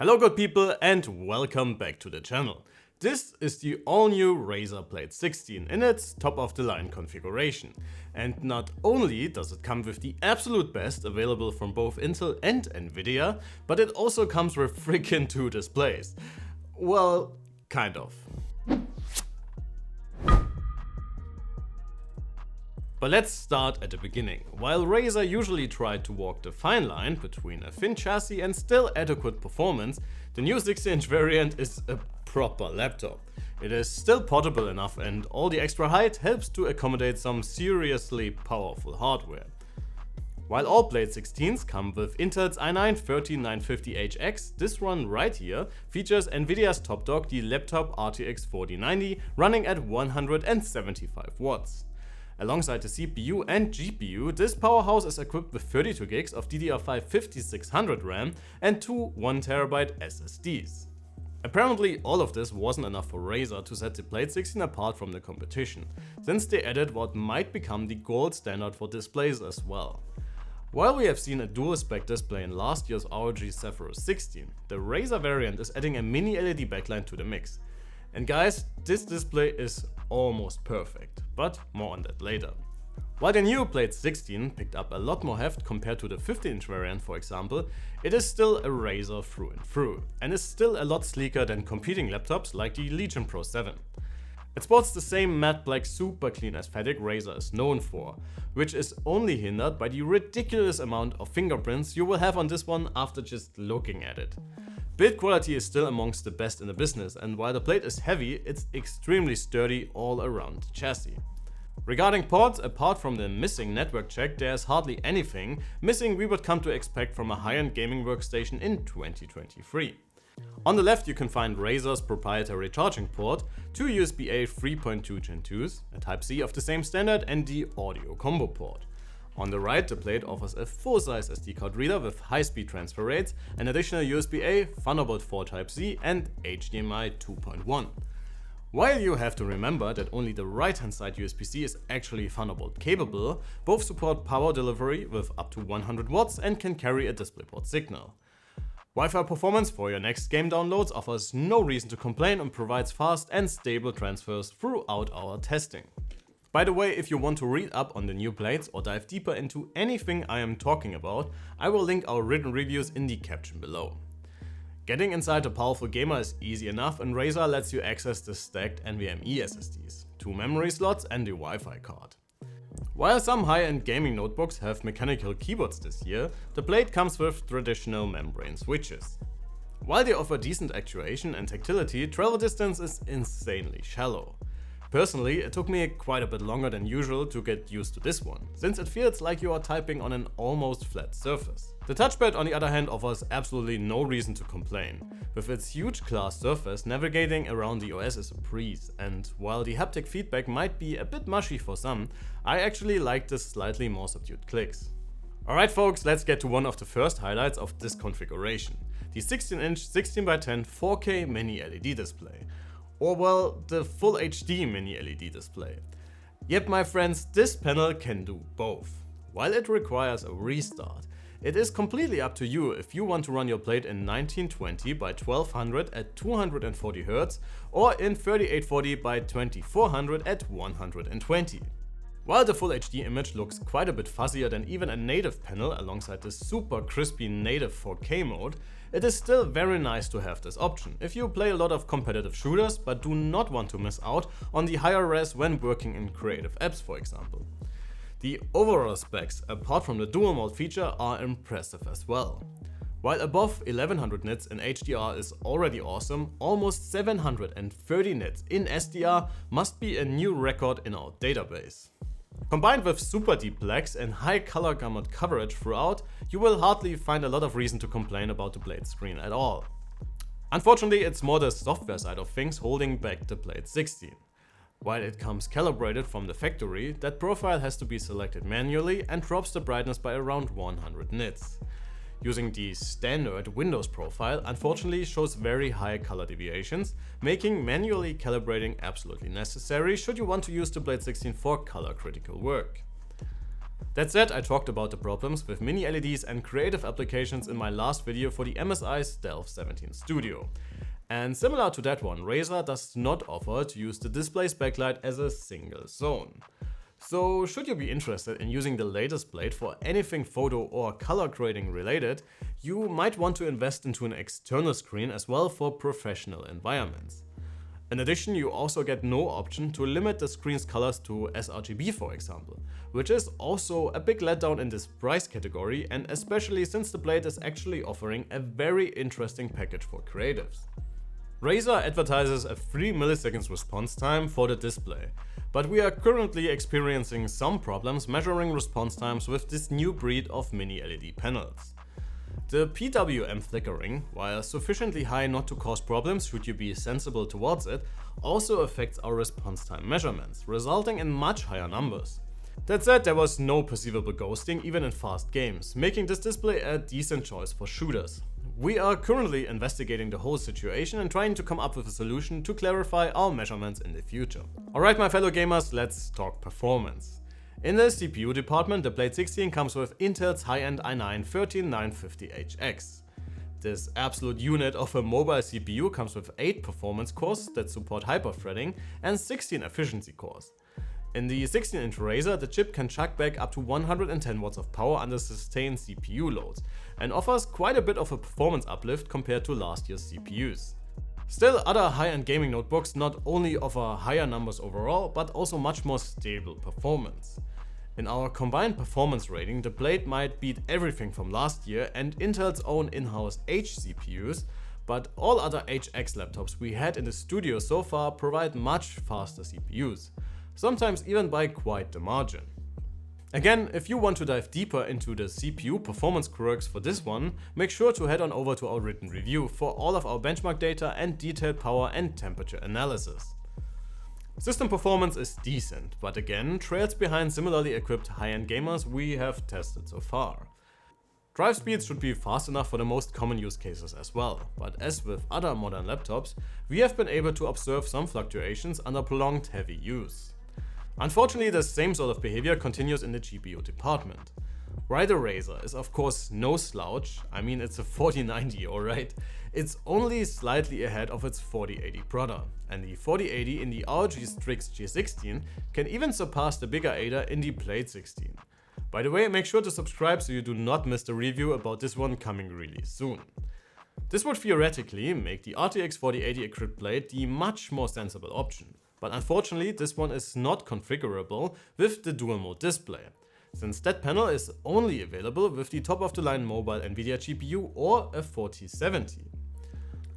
Hello good people and welcome back to the channel. This is the all-new Razer Blade 16 in its top-of-the-line configuration. And not only does it come with the absolute best available from both Intel and Nvidia, but it also comes with freaking 2 displays. Well, kind of. But let's start at the beginning. While Razer usually tried to walk the fine line between a thin chassis and still adequate performance, the new 60-inch variant is a proper laptop. It is still portable enough and all the extra height helps to accommodate some seriously powerful hardware. While all Blade 16s come with Intel's i9-13950HX, this one right here features Nvidia's top dog, the laptop RTX 4090, running at 175 watts. Alongside the CPU and GPU, this powerhouse is equipped with 32 GB of DDR5-5600 RAM and two 1TB SSDs. Apparently all of this wasn't enough for Razer to set the Blade 16 apart from the competition, since they added what might become the gold standard for displays as well. While we have seen a dual spec display in last year's ROG Zephyrus 16, the Razer variant is adding a mini LED backlight to the mix. And guys, this display is almost perfect, but more on that later. While the new Blade 16 picked up a lot more heft compared to the 15-inch variant for example, it is still a Razer through and through, and is still a lot sleeker than competing laptops like the Legion Pro 7. It sports the same matte black super clean aesthetic Razer is known for, which is only hindered by the ridiculous amount of fingerprints you will have on this one after just looking at it. Build quality is still amongst the best in the business, and while the Blade is heavy, it's extremely sturdy all around the chassis. Regarding ports, apart from the missing network check, there's hardly anything missing we would come to expect from a high-end gaming workstation in 2023. On the left you can find Razer's proprietary charging port, two USB-A 3.2 Gen 2s, a Type-C of the same standard and the audio combo port. On the right, the Blade offers a full-size SD card reader with high-speed transfer rates, an additional USB-A, Thunderbolt 4 Type-C and HDMI 2.1. While you have to remember that only the right-hand side USB-C is actually Thunderbolt capable, both support power delivery with up to 100 watts and can carry a DisplayPort signal. Wi-Fi performance for your next game downloads offers no reason to complain and provides fast and stable transfers throughout our testing. By the way, if you want to read up on the new Blades or dive deeper into anything I am talking about, I will link our written reviews in the caption below. Getting inside a powerful gamer is easy enough, and Razer lets you access the stacked NVMe SSDs, 2 memory slots and the Wi-Fi card. While some high-end gaming notebooks have mechanical keyboards this year, the Blade comes with traditional membrane switches. While they offer decent actuation and tactility, travel distance is insanely shallow. Personally, it took me quite a bit longer than usual to get used to this one, since it feels like you are typing on an almost flat surface. The touchpad on the other hand offers absolutely no reason to complain. With its huge glass surface, navigating around the OS is a breeze, and while the haptic feedback might be a bit mushy for some, I actually like the slightly more subdued clicks. Alright folks, let's get to one of the first highlights of this configuration, the 16-inch 16x10 4K mini LED display. Or well, the Full HD mini LED display. Yep my friends, this panel can do both. While it requires a restart, it is completely up to you if you want to run your Blade in 1920 by 1200 at 240Hz or in 3840 by 2400 at 120. While the Full HD image looks quite a bit fuzzier than even a native panel alongside the super crispy native 4K mode, it is still very nice to have this option if you play a lot of competitive shooters but do not want to miss out on the higher res when working in creative apps for example. The overall specs, apart from the dual mode feature, are impressive as well. While above 1100 nits in HDR is already awesome, almost 730 nits in SDR must be a new record in our database. Combined with super deep blacks and high color gamut coverage throughout, you will hardly find a lot of reason to complain about the Blade screen at all. Unfortunately, it's more the software side of things holding back the Blade 16. While it comes calibrated from the factory, that profile has to be selected manually and drops the brightness by around 100 nits. Using the standard Windows profile unfortunately shows very high color deviations, making manually calibrating absolutely necessary should you want to use the Blade 16 for color critical work. That said, I talked about the problems with mini LEDs and creative applications in my last video for the MSI Stealth 17 Studio. And similar to that one, Razer does not offer to use the display's backlight as a single zone. So should you be interested in using the latest blade for anything photo or color grading related, you might want to invest into an external screen as well for professional environments. In addition, you also get no option to limit the screen's colors to sRGB, for example, which is also a big letdown in this price category, and especially since the blade is actually offering a very interesting package for creatives. Razer advertises a 3 milliseconds response time for the display, but we are currently experiencing some problems measuring response times with this new breed of mini LED panels. The PWM flickering, while sufficiently high not to cause problems should you be sensible towards it, also affects our response time measurements, resulting in much higher numbers. That said, there was no perceivable ghosting even in fast games, making this display a decent choice for shooters. We are currently investigating the whole situation and trying to come up with a solution to clarify our measurements in the future. Alright my fellow gamers, let's talk performance. In the CPU department, the Blade 16 comes with Intel's high-end i9-13950HX. This absolute unit of a mobile CPU comes with 8 performance cores that support hyperthreading and 16 efficiency cores. In the 16-inch Razer, the chip can chuck back up to 110 watts of power under sustained CPU loads and offers quite a bit of a performance uplift compared to last year's CPUs. Still, other high-end gaming notebooks not only offer higher numbers overall, but also much more stable performance. In our combined performance rating, the Blade might beat everything from last year and Intel's own in-house H CPUs, but all other HX laptops we had in the studio so far provide much faster CPUs, sometimes even by quite the margin. Again, if you want to dive deeper into the CPU performance quirks for this one, make sure to head on over to our written review for all of our benchmark data and detailed power and temperature analysis. System performance is decent, but again trails behind similarly equipped high-end gamers we have tested so far. Drive speeds should be fast enough for the most common use cases as well, but as with other modern laptops, we have been able to observe some fluctuations under prolonged heavy use. Unfortunately, the same sort of behavior continues in the GPU department. While the Razer is of course no slouch, I mean it's a 4090 alright, it's only slightly ahead of its 4080 brother, and the 4080 in the ROG Strix G16 can even surpass the bigger Ada in the Blade 16. By the way, make sure to subscribe so you do not miss the review about this one coming really soon. This would theoretically make the RTX 4080 equipped Blade the much more sensible option, but unfortunately this one is not configurable with the dual mode display, since that panel is only available with the top of the line mobile Nvidia GPU or a 4070.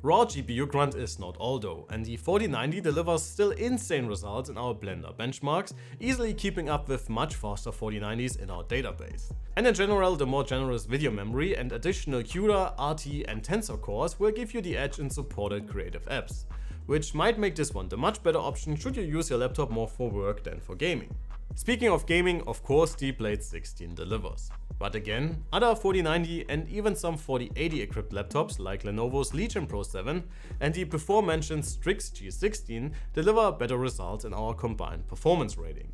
Raw GPU grunt is not all though, and the 4090 delivers still insane results in our Blender benchmarks, easily keeping up with much faster 4090s in our database. And in general, the more generous video memory and additional CUDA, RT and Tensor cores will give you the edge in supported creative apps, which might make this one the much better option should you use your laptop more for work than for gaming. Speaking of gaming, of course the Blade 16 delivers. But again, other 4090 and even some 4080 equipped laptops like Lenovo's Legion Pro 7 and the before mentioned Strix G16 deliver better results in our combined performance rating.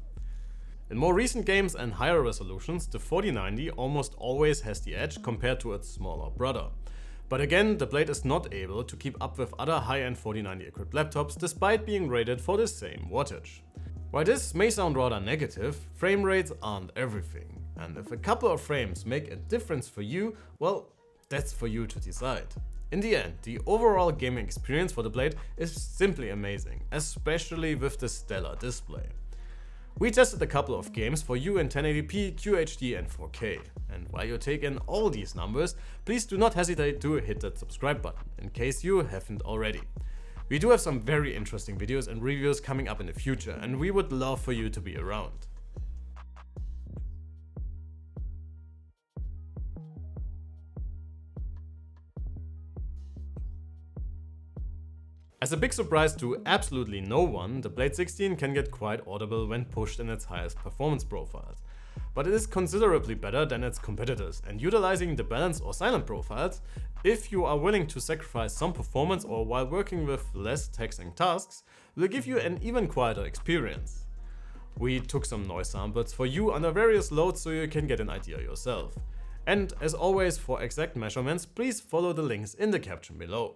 In more recent games and higher resolutions, the 4090 almost always has the edge compared to its smaller brother. But again, the Blade is not able to keep up with other high-end 4090 equipped laptops despite being rated for the same wattage. While this may sound rather negative, frame rates aren't everything, and if a couple of frames make a difference for you, well, that's for you to decide. In the end, the overall gaming experience for the Blade is simply amazing, especially with the stellar display. We tested a couple of games for you in 1080p, QHD and 4K, and while you take in all these numbers, please do not hesitate to hit that subscribe button, in case you haven't already. We do have some very interesting videos and reviews coming up in the future, and we would love for you to be around. As a big surprise to absolutely no one, the Blade 16 can get quite audible when pushed in its highest performance profiles. But it is considerably better than its competitors, and utilizing the balanced or silent profiles, if you are willing to sacrifice some performance or while working with less taxing tasks, will give you an even quieter experience. We took some noise samples for you under various loads so you can get an idea yourself. And as always, for exact measurements, please follow the links in the caption below.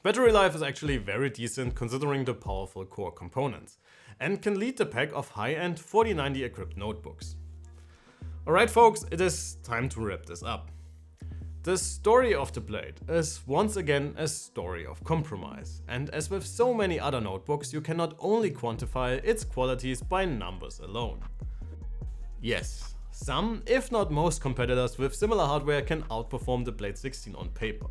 Battery life is actually very decent considering the powerful core components, and can lead the pack of high-end 4090 equipped notebooks. Alright folks, it is time to wrap this up. The story of the Blade is once again a story of compromise, and as with so many other notebooks, you cannot only quantify its qualities by numbers alone. Yes, some, if not most competitors with similar hardware can outperform the Blade 16 on paper.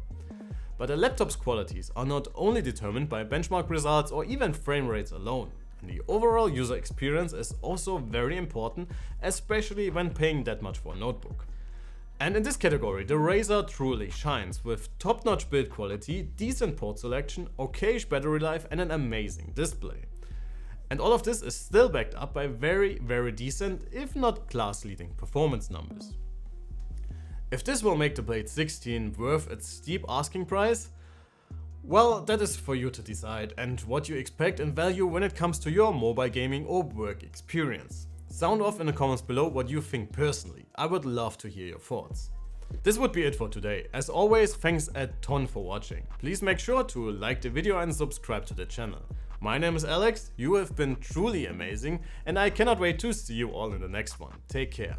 But a laptop's qualities are not only determined by benchmark results or even frame rates alone. The overall user experience is also very important, especially when paying that much for a notebook. And in this category, the Razer truly shines with top-notch build quality, decent port selection, okayish battery life and an amazing display. And all of this is still backed up by very decent, if not class-leading performance numbers. If this will make the Blade 16 worth its steep asking price, well, that is for you to decide and what you expect and value when it comes to your mobile gaming or work experience. Sound off in the comments below what you think personally. I would love to hear your thoughts. This would be it for today. As always, thanks a ton for watching. Please make sure to like the video and subscribe to the channel. My name is Alex, you have been truly amazing, and I cannot wait to see you all in the next one. Take care.